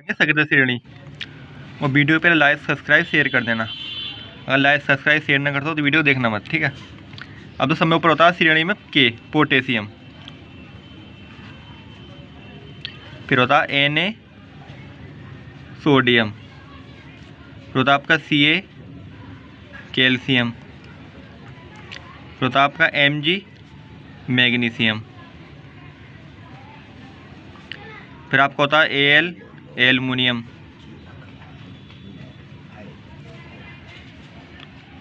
सक्रियता श्रेणी। और वीडियो पे लाइक सब्सक्राइब शेयर कर देना। अगर लाइक सब्सक्राइब शेयर ना करते हो तो वीडियो देखना मत, ठीक है। अब तो समय ऊपर होता है श्रेणी में के, पोटेशियम। फिर होता है Na, सोडियम। फिर होता है आपका Ca, कैल्शियम। फिर होता है आपका Mg, मैग्नीशियम। फिर आपका होता है Al, एल्युमिनियम।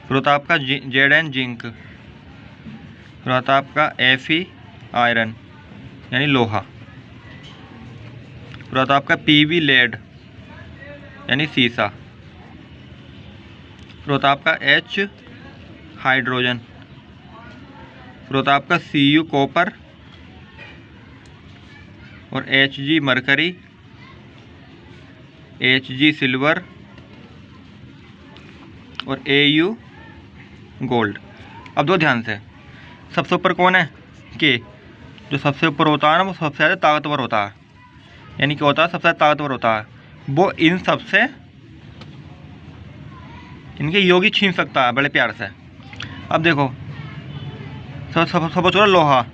फिर होता है आपका Zn, जिंक। फिर होता है आपका Fe, आयरन यानी लोहा। फिर होता है आपका Pb, लेड यानी सीसा। फिर होता है आपका H, हाइड्रोजन। फिर होता है आपका Cu, कॉपर। और Hg, मरकरी। Hg, silver. और Au, गोल्ड। अब दो ध्यान से, सबसे ऊपर कौन है? के। जो सबसे ऊपर होता है ना वो सबसे ज़्यादा ताकतवर होता है, यानी क्या होता है? सबसे ज़्यादा ताकतवर होता है। वो इन सबसे इनके योगी छीन सकता है बड़े प्यार से। अब देखो, सब छोड़ा लोहा।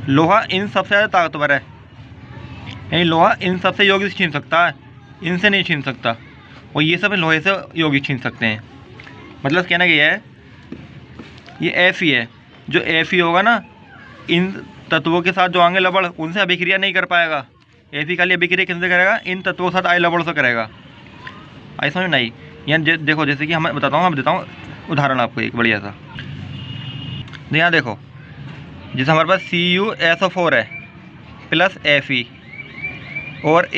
लोहा इन सबसे ज़्यादा ताकतवर है, यानी लोहा इन सबसे योगी छीन सकता है, इनसे नहीं छीन सकता। और ये सब लोहे से योगी छीन सकते हैं। मतलब कहना क्या है, ये Fe है। जो Fe होगा ना, इन तत्वों के साथ जो आगे लबड़, उनसे अभिक्रिया नहीं कर पाएगा। Fe खाली अभिक्रिया किनसे करेगा? इन तत्वों के साथ आए लबड़ से करेगा। आई समझ नहीं? यहाँ देखो, जैसे कि हम बताता हूँ, देता हूँ उदाहरण आपको एक बढ़िया सा। यहाँ देखो, जैसे हमारे पास CuSO4 है प्लस Fe और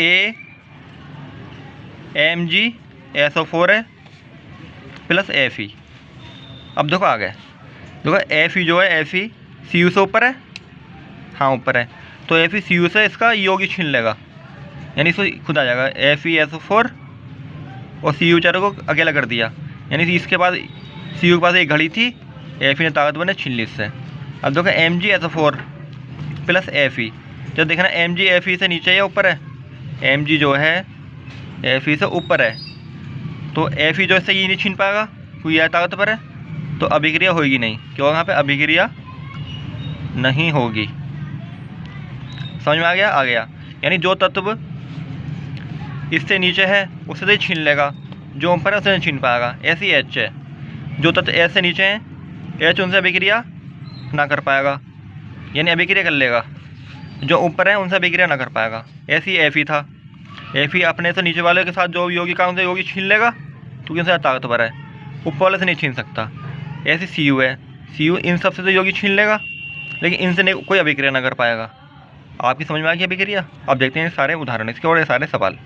AMgSO4 है प्लस Fe। अब देखो आ गए, देखो Fe जो है, Fe Cu से ऊपर है, हाँ ऊपर है, तो Fe Cu से इसका योगी छीन लेगा, यानी इसको खुद आ जाएगा FeSO4 और Cu चारों को अकेला कर दिया। यानी इसके बाद Cu के पास एक घड़ी थी, Fe ने ताकतवर ने छीन ली इससे। अब देखो MgSO4 प्लस Fe, जब देखना Mg Fe से नीचे या ऊपर है? Mg जो है Fe से ऊपर है, तो Fe जो इससे ये नहीं छीन पाएगा क्योंकि यह ताकतवर है, तो अभिक्रिया होगी नहीं। क्यों? यहाँ पे अभिक्रिया नहीं होगी। समझ में आ गया? आ गया। यानी जो तत्व इससे नीचे है उससे तो छीन लेगा, जो ऊपर है उससे नहीं छीन पाएगा। ऐसी H है, जो तत्व S से नीचे हैं, H उनसे अभिक्रिया ना कर पाएगा, यानी अभिक्रिया कर लेगा। जो ऊपर है उनसे अभिक्रिया ना कर पाएगा। ऐसी Fe था, Fe अपने से नीचे वाले के साथ जो योगी का उनसे योगी छीन लेगा, क्योंकि उनसे ताकतवर है, ऊपर वाले से नहीं छीन सकता। ऐसी Cu है, Cu इन सबसे तो योगी छीन लेगा, लेकिन इनसे नहीं कोई अभिक्रिया ना कर पाएगा। आपकी समझ में आ गई अभिक्रिया? अब देखते हैं सारे उदाहरण इसके और सारे सवाल।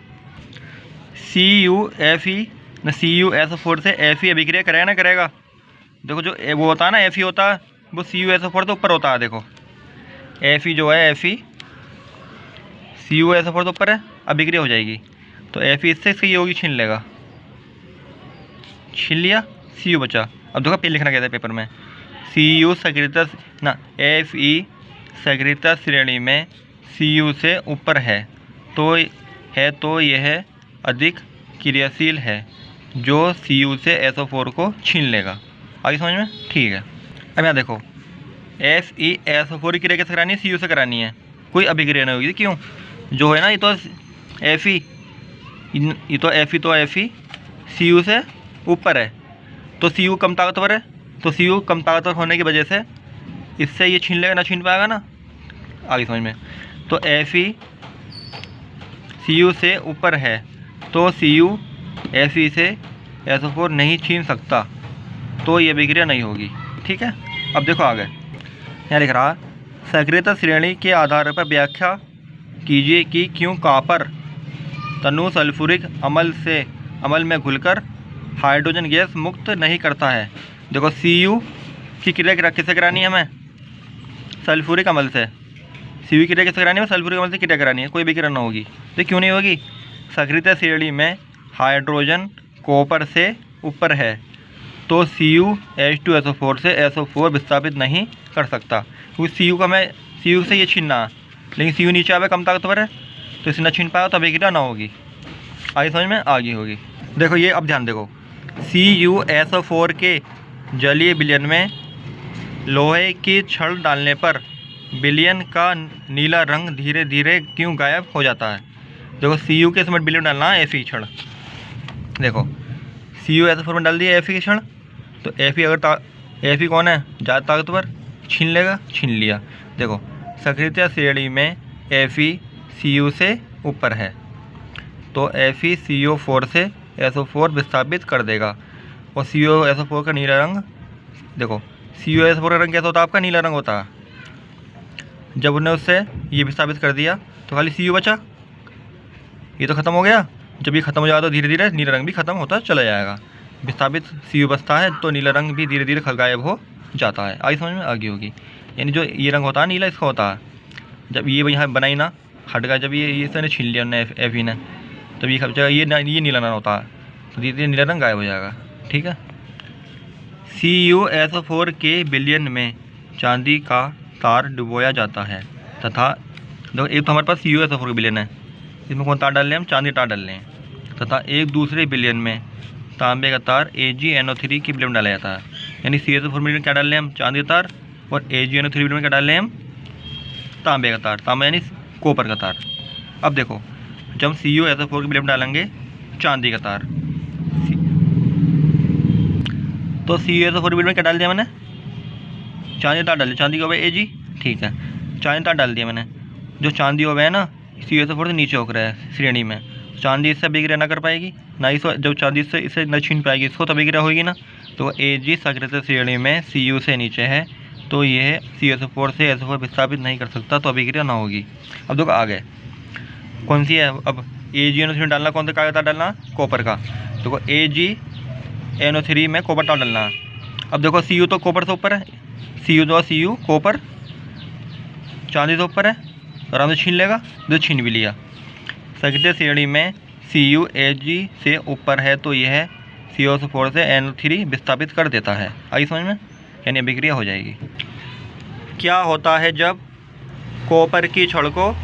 CuSO4 से Fe अभिक्रिया करेगा ना करेगा? देखो जो वो होता है ना, Fe होता है, वो CuSO4 तो ऊपर होता है। देखो Fe जो है, Fe CuSO4 तो ऊपर है, अभिक्रिया हो जाएगी, तो Fe इससे इसकी योगी छीन लेगा, छीन लिया, Cu बचा। अब देखो पेन लिखना कहता है पेपर में, Cu सक्रियता ना Fe सक्रियता श्रेणी में Cu से ऊपर है तो यह अधिक क्रियाशील है, जो Cu से SO4 को छीन लेगा। आगे समझ में? ठीक है। अब यहाँ देखो, FeSO4 की क्रिया कैसे करानी है? Cu से करानी है, कोई अभिक्रिया नहीं होगी। क्यों? जो है ना, ये तो Fe, ये तो Fe Cu से ऊपर है, तो Cu कम ताकतवर है, तो Cu कम ताकतवर होने की वजह से इससे ये छीन लेगा, ना छीन पाएगा ना। आगे समझ में? तो Fe Cu से ऊपर है, तो Cu Fe से SO4 नहीं छीन सकता, तो ये अभिक्रिया नहीं होगी। ठीक है। अब देखो आगे, यहाँ लिख रहा, सक्रियता श्रेणी के आधार पर व्याख्या कीजिए कि क्यों कॉपर तनु सल्फ्यूरिक अम्ल में घुलकर हाइड्रोजन गैस मुक्त नहीं करता है। देखो Cu की क्रिया किससे करानी है हमें? सल्फ्यूरिक अम्ल से। Cu की क्रिया किससे करानी है? सल्फ्यूरिक अम्ल से क्रिया करानी है, कोई भी क्रिया ना होगी। तो क्यों नहीं होगी? सक्रियता श्रेणी में हाइड्रोजन कॉपर से ऊपर है, तो CuH2SO4 से SO4 विस्थापित नहीं कर सकता, क्योंकि Cu से ये छीनना है, लेकिन Cu नीचे आवे कम ताकतवर है, तो इसे न छीन पाया तो अभिक्रिया ना होगी। आगे समझ में आ गई होगी। देखो ये अब ध्यान देखो, CuSO4 के जलीय विलयन में लोहे की छड़ डालने पर विलयन का नीला रंग धीरे धीरे क्यों गायब हो जाता है। देखो Cu के इसमें विलयन डालना है Fe छड़। देखो CuSO4 में डाल दिया Fe की छड़, तो Fe अगर Fe कौन है ज़्यादा ताकतवर, छीन लेगा, छीन लिया। देखो सक्रियता श्रेणी में Fe Cu से ऊपर है, तो Fe CO4 से SO4 विस्थापित कर देगा। और CuSO4 का नीला रंग, देखो CuSO4 का रंग कैसा होता है आपका, नीला रंग होता है। जब उन्हें उससे ये विस्थापित कर दिया तो खाली Cu बचा, ये तो ख़त्म हो गया। जब ये ख़त्म हो जाएगा तो धीरे धीरे नीला रंग भी ख़त्म होता चला जाएगा। विस्थापित Cu बचता है तो नीला रंग भी धीरे धीरे गायब हो जाता है। आगे समझ में आ गई होगी। यानी जो ये रंग होता है नीला, इसका होता है जब ये यहाँ बनाई ना हट गया, जब ये इसने छीन लिया ने Fe ने, तब ये खर्चा ये नीला रंग होता है, तो धीरे धीरे नीला रंग गायब हो जाएगा। ठीक है। CuSO4 के विलयन में चांदी का तार डुबोया जाता है तथा देखो एक तो हमारे पास CuSO4 का विलयन है, इसमें कौन तार डाल रहे हैं हम, चांदी तार डाल रहे हैं, तथा एक दूसरे विलयन में तांबे का तार AgNO3 की विलयन में डाला जाता है। यानी CuSO4 विलयन में क्या डाल रहे हैं हम, चांदी का तार, और AgNO3 विलयन में क्या डाल रहे हैं हम, तांबे का तार, तांबा यानी कॉपर का तार। अब देखो जब हम CuSO4 के विलयन में डालेंगे चांदी का तार, तो CuSO4 विलयन में क्या डाल दिया मैंने, चांदी तार डाल दिया, चांदी का हो Ag, ठीक है, चांदी तार डाल दिया मैंने। जो चांदी हो है ना CuSO4 से नीचे होकर है श्रेणी में, चांदी इससे अभिक्रिया ना कर पाएगी ना, इसको जब चांदी इसे न छीन पाएगी इसको तो अभिक्रिया होगी ना। तो Ag सक्रियता श्रेणी में Cu से नीचे है, तो यह CuSO4 से SO4 विस्थापित नहीं कर सकता, तो अभिक्रिया ना होगी। अब देखो आ गए कौन सी है, अब AgNO3 डालना, कौन सा कागज तार डालना, कॉपर का। देखो AgNO3 में कॉपर तार डालना। अब देखो Cu तो कॉपर से ऊपर है, Cu कॉपर, चांदी से ऊपर है, आराम से छीन लेगा, जो छीन भी लिया। सक्रिय श्रेणी में Cu Ag से ऊपर है, तो यह CuSO4 से NO3 विस्थापित कर देता है। आई समझ में, यानी अभिक्रिया हो जाएगी। क्या होता है जब कॉपर की छड़ को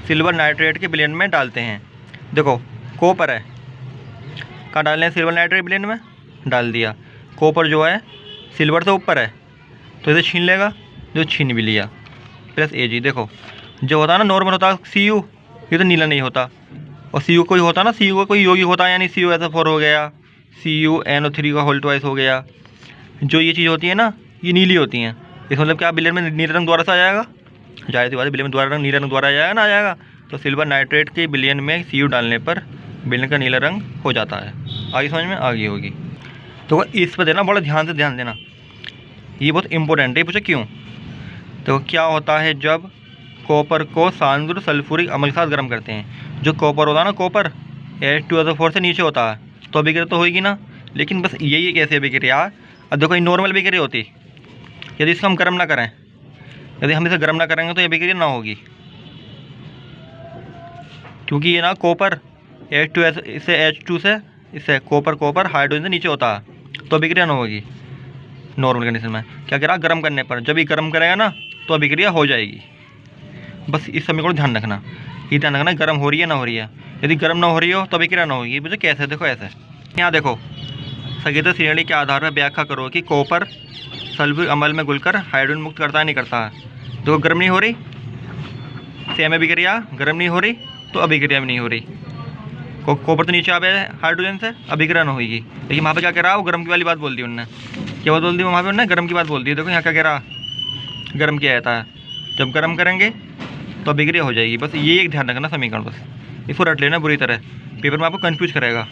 सिल्वर नाइट्रेट के विलयन में डालते हैं। देखो कॉपर है, कहाँ डाल रहे हैं, सिल्वर नाइट्रेट विलयन में डाल दिया। कॉपर जो है सिल्वर से ऊपर है, तो इसे छीन लेगा, जो छीन भी लिया, प्लस Ag। देखो जो होता है ना नॉर्मल होता है Cu, ये तो नीला नहीं होता, और Cu कोई होता है ना, Cu का कोई यौगिक होता है, यानी CuSO4 हो गया, CuNO3 का होल ट्वाइस हो गया। जो ये चीज़ होती है ना ये नीली होती हैं, इस मतलब क्या विलयन में नीले रंग द्वारा से आ जाएगा, जाहिर सी बात है विलयन में द्वारा रंग नीले रंग द्वारा आ जाएगा ना, आ जाएगा। तो सिल्वर नाइट्रेट के विलयन में Cu डालने पर विलयन का नीला रंग हो जाता है। आगे समझ में आ गई होगी। तो इस पर देना बड़ा ध्यान से, ध्यान देना, ये बहुत इंपॉर्टेंट है। पूछो क्यों। तो क्या होता है जब कॉपर को सांद्र सल्फ्यूरिक अम्ल के साथ गर्म करते हैं। जो कॉपर होता है ना, कॉपर H2SO4 से नीचे होता है, तो अभिक्रिया तो होगी ना, लेकिन बस यही एक ऐसी अभिक्रिया। अब देखो ये नॉर्मल अभिक्रिया होती, यदि इसको हम गर्म ना करें, यदि हम इसे गर्म ना करेंगे तो ये अभिक्रिया ना होगी, क्योंकि ये ना कॉपर H2 इससे H2 से इससे कॉपर हाइड्रोजन से नीचे होता है, तो अभिक्रिया ना होगी नॉर्मल कंडीशन में। क्या कह रहा, गर्म करने पर, जब ये गर्म करेगा ना तो अभिक्रिया हो जाएगी। बस इस समय को ध्यान रखना, ये ध्यान रखना गर्म हो रही है ना हो रही है। यदि गर्म ना हो रही हो तो अभिक्रिया ना होगी। मुझे कैसे, देखो ऐसे, यहाँ देखो सक्रियता श्रेणी के आधार पर व्याख्या करो कि कॉपर सल्फ्यूरिक अम्ल में घुलकर हाइड्रोजन मुक्त करता है नहीं करता है। देखो गर्म नहीं हो रही, सेम अभिक्रिया, गर्म नहीं हो रही तो अभिक्रिया भी नहीं हो रही। कॉपर तो नीचे आ गया हाइड्रोजन से, अभिक्रिया ना होगी। लेकिन वहाँ पर क्या कह रहा है, वो गर्म की वाली बात बोल दी उन्होंने, क्या बात बोल दी वहाँ पर उन्होंने, गर्म की बात बोल दी। देखो यहाँ क्या कह रहा, गर्म किया जाता है, जब गर्म करेंगे तो अभिक्रिया हो जाएगी। बस ये एक ध्यान रखना समीकरण, बस इसको रट लेना बुरी तरह, पेपर में आपको कंफ्यूज करेगा।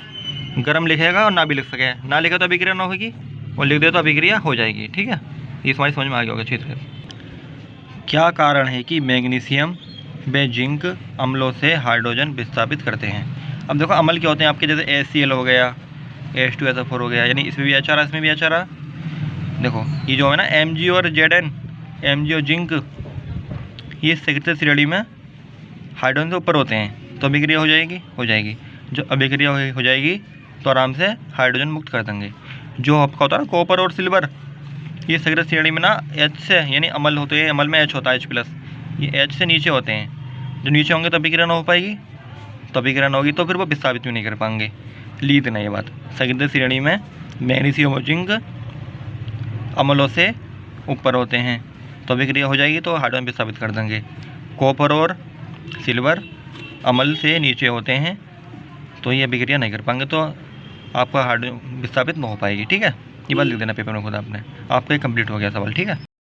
गर्म लिखेगा और ना भी लिख सके, ना लिखा तो अभिक्रिया ना होगी, और लिख दे तो अभिक्रिया हो जाएगी। ठीक है, ये हमारी समझ में आ गया होगा अच्छी तरह। क्या कारण है कि मैग्नीशियम व जिंक अम्लों से हाइड्रोजन विस्थापित करते हैं। अब देखो अम्ल क्या होते हैं आपके, जैसे HCl हो गया, H2SO4 हो गया, यानी इसमें भी H आ रहा, इसमें भी H आ रहा। देखो ये जो है ना Mg और Zn, Mg और जिंक, ये सक्रिय श्रेणी में हाइड्रोजन से ऊपर होते हैं, तो अभिक्रिया हो जाएगी। जो अभिक्रिया हो जाएगी तो आराम से हाइड्रोजन मुक्त कर देंगे। जो आपका होता है ना कॉपर और सिल्वर, ये सक्रिय श्रेणी में ना H से, यानी अम्ल होते हैं, अम्ल में H होता है H+, ये H से नीचे होते हैं। जो नीचे होंगे तो अभिक्रिया ना हो पाएगी, तो अभिक्रिया न होगी तो फिर वो विस्थापित भी नहीं कर पाएंगे। लीद नहीं ये बात। संकीर्ण श्रेणी में मैग्नीशियम और जिंक अम्लों से ऊपर होते हैं तो अभिक्रिया हो जाएगी तो हाइड्रोजन विस्थापित कर देंगे। कॉपर और सिल्वर अम्ल से नीचे होते हैं तो ये अभिक्रिया नहीं कर पाएंगे तो आपका हाइड्रोजन विस्थापित नहीं हो पाएगी। ठीक है, ये बात लिख देना पेपर में खुद आपने। आपका कंप्लीट हो गया सवाल। ठीक है।